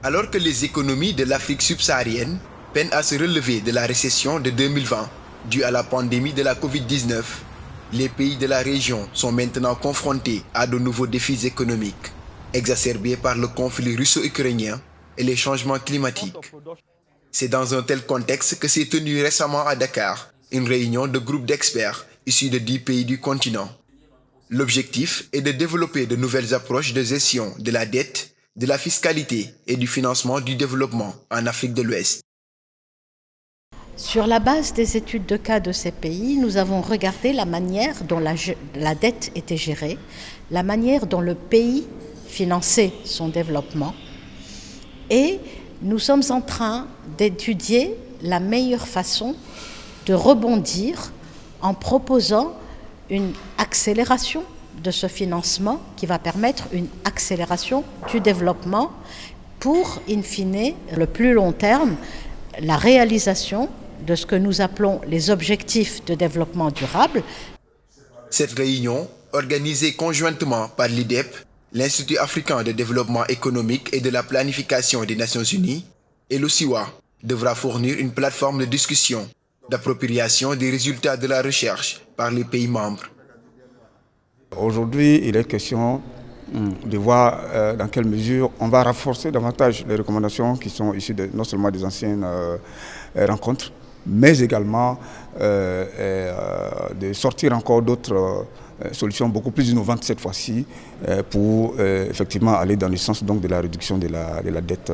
Alors que les économies de l'Afrique subsaharienne peinent à se relever de la récession de 2020 due à la pandémie de la Covid-19, les pays de la région sont maintenant confrontés à de nouveaux défis économiques, exacerbés par le conflit russo-ukrainien et les changements climatiques. C'est dans un tel contexte que s'est tenue récemment à Dakar une réunion de groupes d'experts issus de 10 pays du continent. L'objectif est de développer de nouvelles approches de gestion de la dette, de la fiscalité et du financement du développement en Afrique de l'Ouest. Sur la base des études de cas de ces pays, nous avons regardé la manière dont la dette était gérée, la manière dont le pays finançait son développement, et nous sommes en train d'étudier la meilleure façon de rebondir en proposant une accélération de ce financement qui va permettre une accélération du développement pour, in fine, le plus long terme, la réalisation de ce que nous appelons les objectifs de développement durable. Cette réunion, organisée conjointement par l'IDEP, l'Institut africain de développement économique et de la planification des Nations Unies, et l'OSIWA, devra fournir une plateforme de discussion, d'appropriation des résultats de la recherche par les pays membres. Aujourd'hui, il est question de voir dans quelle mesure on va renforcer davantage les recommandations qui sont issues non seulement des anciennes rencontres, mais également de sortir encore d'autres solutions beaucoup plus innovantes cette fois-ci pour effectivement aller dans le sens donc, de la réduction de la dette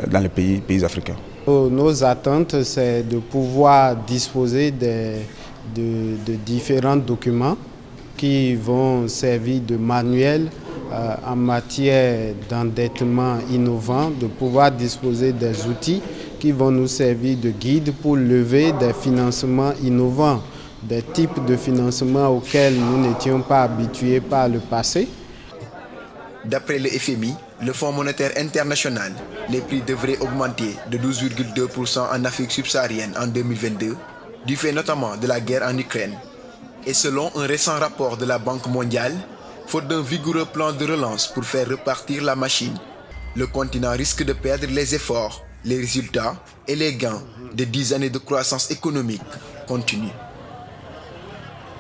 dans les pays africains. Nos attentes, c'est de pouvoir disposer de différents documents qui vont servir de manuel en matière d'endettement innovant, de pouvoir disposer des outils qui vont nous servir de guide pour lever des financements innovants, des types de financements auxquels nous n'étions pas habitués par le passé. D'après le FMI, le Fonds monétaire international, les prix devraient augmenter de 12,2% en Afrique subsaharienne en 2022, du fait notamment de la guerre en Ukraine. Et selon un récent rapport de la Banque mondiale, faute d'un vigoureux plan de relance pour faire repartir la machine, le continent risque de perdre les efforts, les résultats et les gains de 10 années de croissance économique continue.